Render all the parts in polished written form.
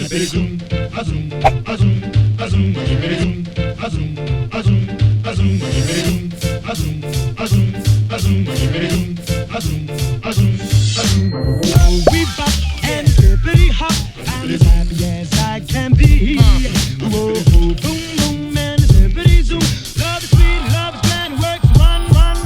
We bop and hippity hop. I'm as happy as I can be. Whoa, boom, boom, and hippity zoom. Love is sweet, love is grand, works one.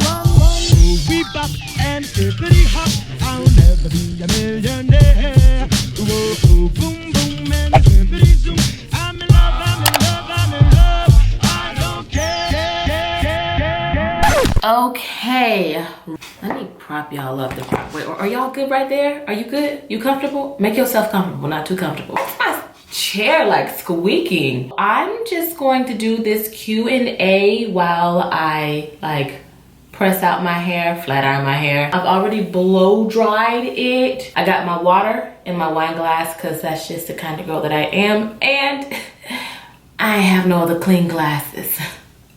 We bop and hippity hop. I'll never be a millionaire. Whoa, boom, boom, and hippity zoom. I'm in love, I'm in love, I'm in love. I don't care. Okay, let me prop y'all up the proper way. Are y'all good right there? Are you good? You comfortable? Make yourself comfortable, not too comfortable. My chair like squeaking. I'm just going to do this Q&A while I like press out my hair, flat iron my hair. I've already blow dried it. I got my water in my wine glass because that's just the kind of girl that I am. And I have no other clean glasses.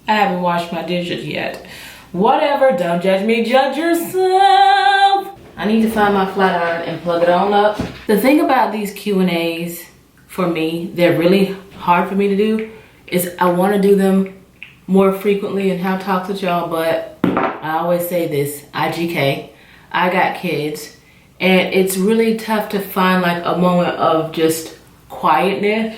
I haven't washed my dishes yet. Whatever, don't judge me, judge yourself. I need to find my flat iron and plug it on up. The thing about these Q&As for me, they're really hard for me to do, is I want to do them more frequently and have talks with y'all, but I always say this, IGK, I got kids, and it's really tough to find like a moment of just quietness,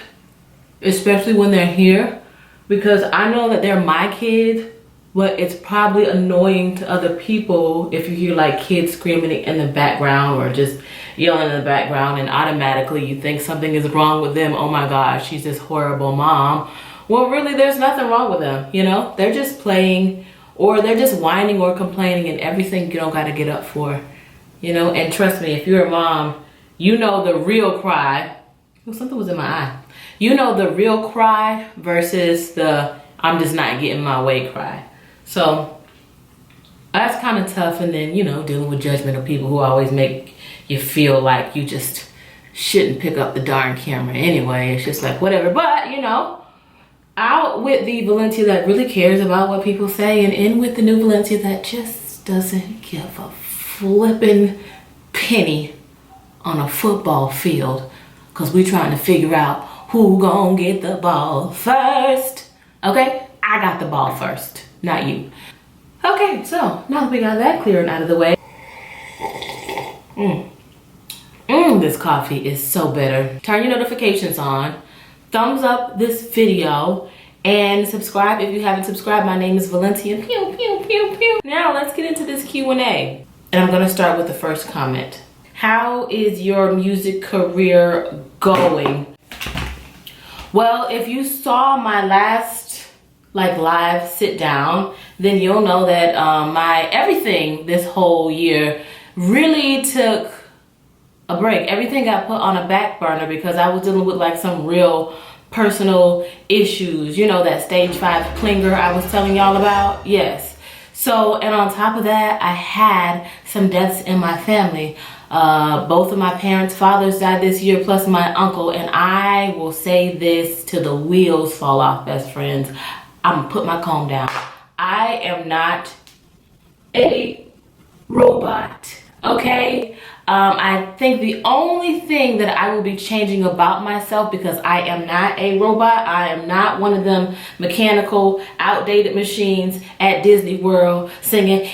especially when they're here, because I know that they're my kids, but it's probably annoying to other people if you hear like kids screaming in the background or just yelling in the background, and automatically you think something is wrong with them. Oh my gosh, she's this horrible mom. Well, really, there's nothing wrong with them, you know? They're just playing, or they're just whining or complaining, and everything you don't gotta get up for, you know? And trust me, if you're a mom, you know the real cry. Oh, something was in my eye. You know the real cry versus the I'm just not getting my way cry. So that's kind of tough. And then, you know, dealing with judgmental people who always make you feel like you just shouldn't pick up the darn camera anyway. It's just like whatever. But, you know, out with the Valencia that really cares about what people say, and in with the new Valencia that just doesn't give a flipping penny on a football field, because we're trying to figure out who gonna get the ball first. Okay, I got the ball first, not you. Okay, so now that we got that cleared out of the way, this coffee is so better. Turn your notifications on, thumbs up this video, and subscribe if you haven't subscribed. My name is Valencia. Pew, pew, pew, pew. Now let's get into this Q&A. And I'm gonna start with the first comment. How is your music career going? Well, if you saw my last live sit down, then you'll know that my everything this whole year really took a break. Everything got put on a back burner because I was dealing with like some real personal issues. You know, that stage 5 clinger I was telling y'all about? Yes. So, and on top of that, I had some deaths in my family. Both of my parents' fathers died this year, plus my uncle. And I will say this till the wheels fall off, best friends. I'm gonna put my comb down. I am not a robot, okay? I think the only thing that I will be changing about myself, because I am not a robot, I am not one of them mechanical, outdated machines at Disney World singing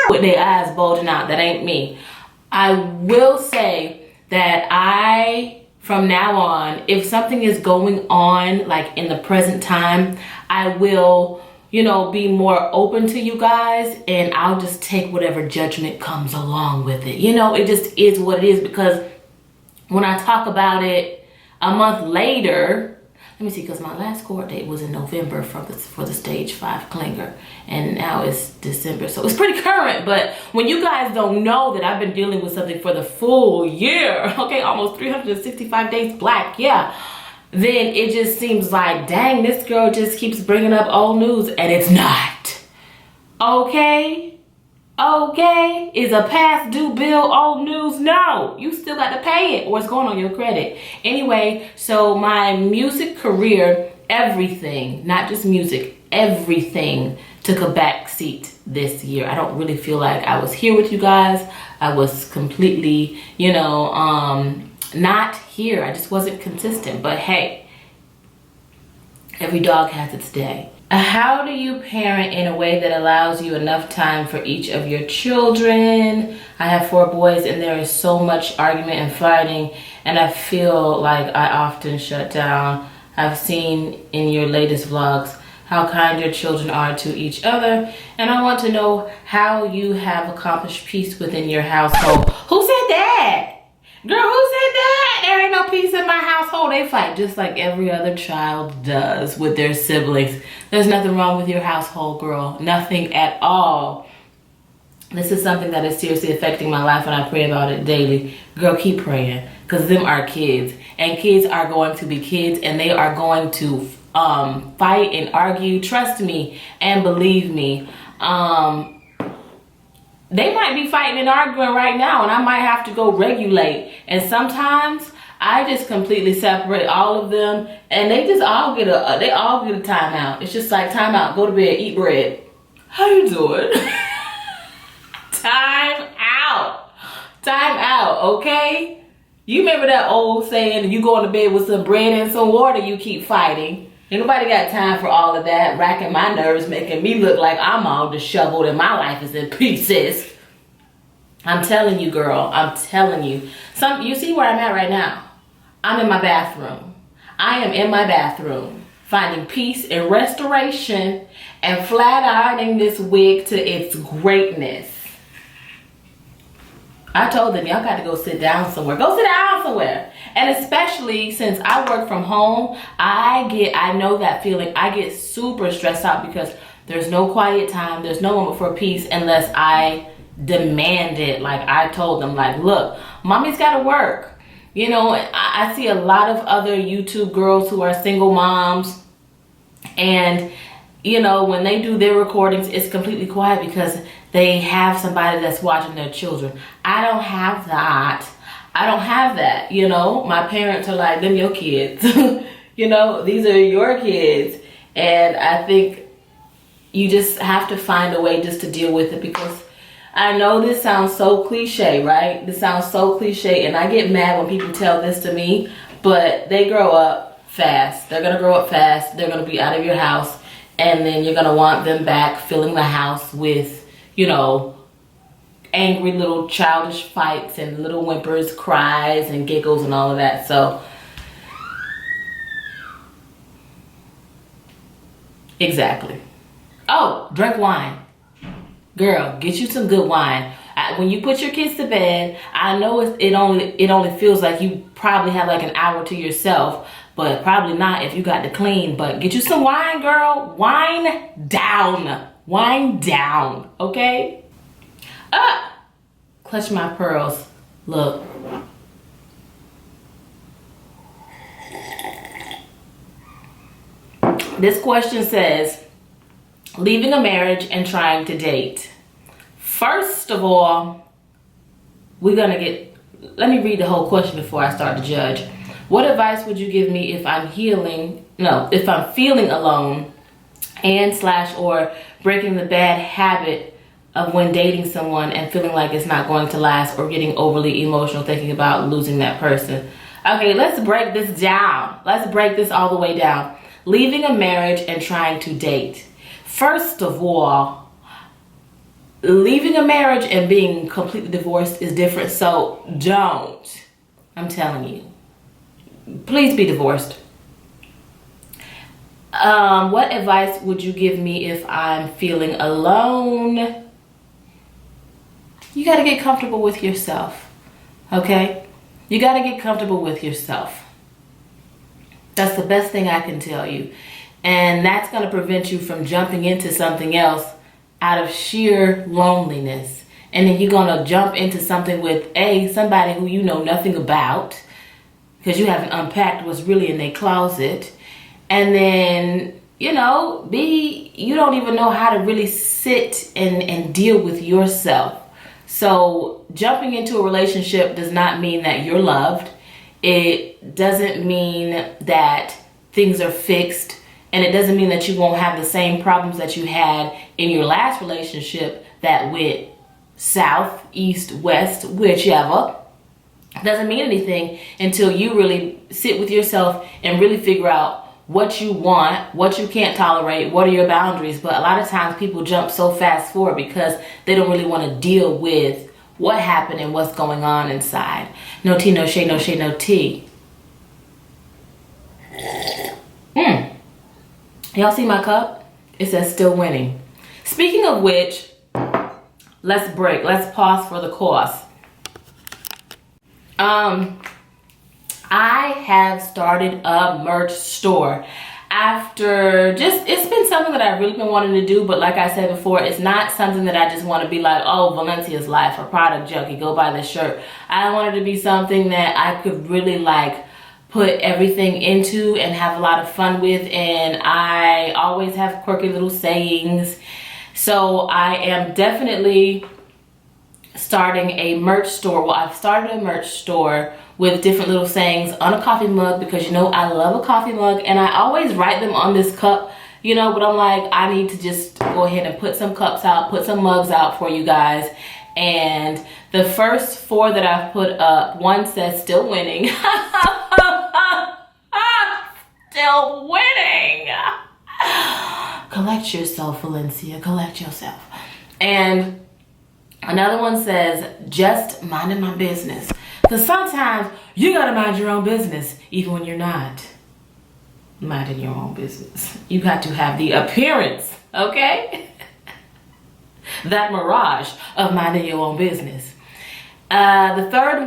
with their eyes bulging out. That ain't me. I will say that from now on, if something is going on like in the present time, I will, you know, be more open to you guys, and I'll just take whatever judgment comes along with it. You know, it just is what it is, because when I talk about it a month later, let me see, because my last court date was in November for the stage 5 clinger, and now it's December, so it's pretty current. But when you guys don't know that I've been dealing with something for the full year, okay, almost 365 days black, yeah, then it just seems like, dang, this girl just keeps bringing up old news, and it's not. Okay? Okay? Is a past due bill old news? No. You still got to pay it, or it's going on your credit. Anyway, so my music career, everything, not just music, everything took a back seat this year. I don't really feel like I was here with you guys. I was completely, you know, not here. I just wasn't consistent. But hey, every dog has its day. How do you parent in a way that allows you enough time for each of your children? I have 4 boys and there is so much argument and fighting, and I feel like I often shut down. I've seen in your latest vlogs how kind your children are to each other, and I want to know how you have accomplished peace within your household. Who said that? Girl, who said that? There ain't no peace in my household. They fight just like every other child does with their siblings. There's nothing wrong with your household, girl. Nothing at all. This is something that is seriously affecting my life, and I pray about it daily. Girl, keep praying, because them are kids, and kids are going to be kids, and they are going to fight and argue. Trust me and believe me. They might be fighting and arguing right now, and I might have to go regulate. And sometimes I just completely separate all of them, and they just all get a timeout. It's just like, timeout, go to bed, eat bread. How you doing? Time out, okay? You remember that old saying, you go to bed with some bread and some water, you keep fighting. Ain't nobody got time for all of that, racking my nerves, making me look like I'm all disheveled and my life is in pieces. I'm telling you, girl, I'm telling you. You see where I'm at right now? I'm in my bathroom. I am in my bathroom, finding peace and restoration and flat ironing this wig to its greatness. I told them, y'all got to go sit down somewhere. Go sit down somewhere. And especially since I work from home, I know that feeling. I get super stressed out because there's no quiet time. There's no moment for peace unless I demand it. Like I told them, like, look, mommy's got to work. You know, I see a lot of other YouTube girls who are single moms, and you know, when they do their recordings, it's completely quiet because they have somebody that's watching their children. I don't have that. You know, my parents are like, them your kids. You know, these are your kids. And I think you just have to find a way just to deal with it, because I know this sounds so cliche, right? This sounds so cliche, and I get mad when people tell this to me, but they grow up fast. They're gonna grow up fast. They're gonna be out of your house, and then you're gonna want them back filling the house with, you know, angry little childish fights and little whimpers, cries and giggles and all of that. So exactly. Oh, drink wine. Girl, get you some good wine. When you put your kids to bed, I know it only feels like you probably have like an hour to yourself, but probably not if you got to clean. But get you some wine, girl. Wine down, okay? Clutch my pearls. Look. This question says, leaving a marriage and trying to date. First of all, let me read the whole question before I start to judge. What advice would you give me if I'm feeling alone or breaking the bad habit of when dating someone and feeling like it's not going to last, or getting overly emotional thinking about losing that person? Okay, let's break this down. Let's break this all the way down. Leaving a marriage and trying to date. First of all, leaving a marriage and being completely divorced is different. So don't. I'm telling you. Please be divorced. What advice would you give me if I'm feeling alone? You got to get comfortable with yourself. Okay? You got to get comfortable with yourself. That's the best thing I can tell you. And that's going to prevent you from jumping into something else out of sheer loneliness. And then you're going to jump into something with somebody who you know nothing about, because you haven't unpacked what's really in their closet. And then, you know, you don't even know how to really sit and deal with yourself. So jumping into a relationship does not mean that you're loved. It doesn't mean that things are fixed. And it doesn't mean that you won't have the same problems that you had in your last relationship that went south, east, west, whichever. Doesn't mean anything until you really sit with yourself and really figure out what you want, what you can't tolerate, what are your boundaries. But a lot of times people jump so fast forward because they don't really want to deal with what happened and what's going on inside. No tea, no shade, no shade, no tea. Y'all see my cup? It says still winning. Speaking of which, let's break. Let's pause for the cause. I have started a merch store after it's been something that I've really been wanting to do, but like I said before, it's not something that I just want to be like, oh, Valencia's life or product junkie, go buy this shirt. I wanted to be something that I could really like put everything into and have a lot of fun with, and I always have quirky little sayings. So I am definitely starting a merch store. Well, I've started a merch store with different little sayings on a coffee mug, because you know I love a coffee mug, and I always write them on this cup, you know, but I'm like, I need to just go ahead and put some cups out, put some mugs out for you guys. And the first 4 that I've put up, one says still winning. Still winning. Collect yourself, Valencia, collect yourself. And another one says, just minding my business. Because sometimes you gotta mind your own business, even when you're not minding your own business. You got to have the appearance, okay? That mirage of minding your own business. The third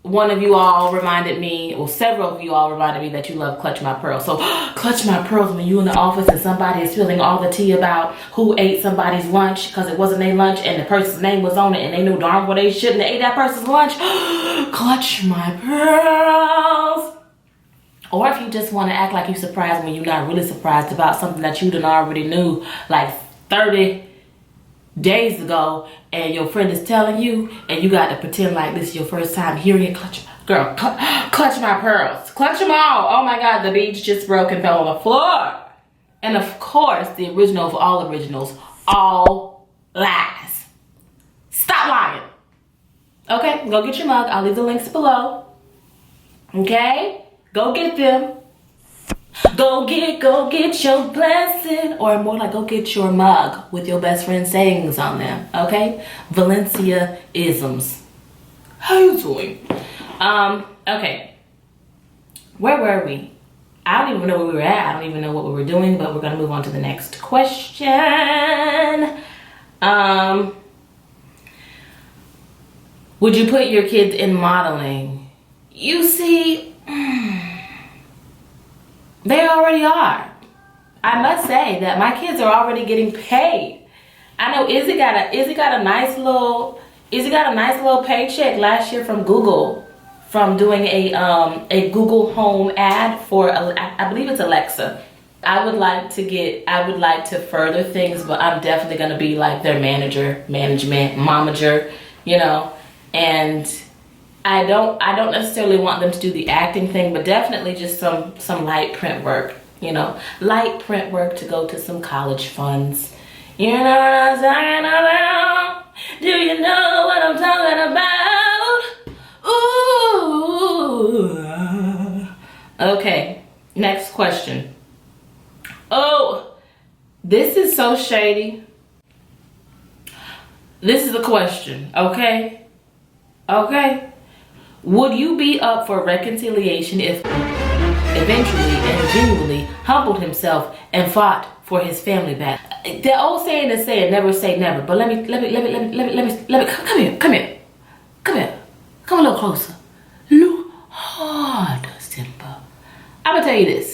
one of you all reminded me, or several of you all reminded me that you love Clutch My Pearls. So Clutch My Pearls, when you in the office and somebody is spilling all the tea about who ate somebody's lunch because it wasn't their lunch and the person's name was on it and they knew darn well they shouldn't have ate that person's lunch. Clutch my pearls. Or if you just want to act like you're surprised when you're not really surprised about something that you done already knew like 30 days ago, and your friend is telling you, and you got to pretend like this is your first time hearing it. Clutch my pearls. Clutch them all. Oh my God, the beads just broke and fell on the floor. And of course, the original of all originals, all lies. Stop lying. Okay, go get your mug. I'll leave the links below. Okay, go get them. Go get your blessing, or more like go get your mug with your best friend sayings on them, okay? Valencia isms. How you doing? Okay. Where were we? I don't even know where we were at. I don't even know what we were doing, but we're gonna move on to the next question. Would you put your kids in modeling? You see, they already are. I must say that my kids are already getting paid. I know Izzy got a nice little paycheck last year from Google, from doing a Google Home ad for, I believe it's Alexa. I would like to further things, but I'm definitely gonna be like their momager, you know. And I don't necessarily want them to do the acting thing, but definitely just some light print work, you know, light print work to go to some college funds. You know what I'm talking about? Do you know what I'm talking about? Ooh. Okay, next question. Oh, this is so shady. This is the question, okay? Okay. Would you be up for reconciliation if eventually and genuinely humbled himself and fought for his family back? The old saying is saying never say never, but let me come here. Come a little closer. Look harder, Simba. I'm gonna tell you this.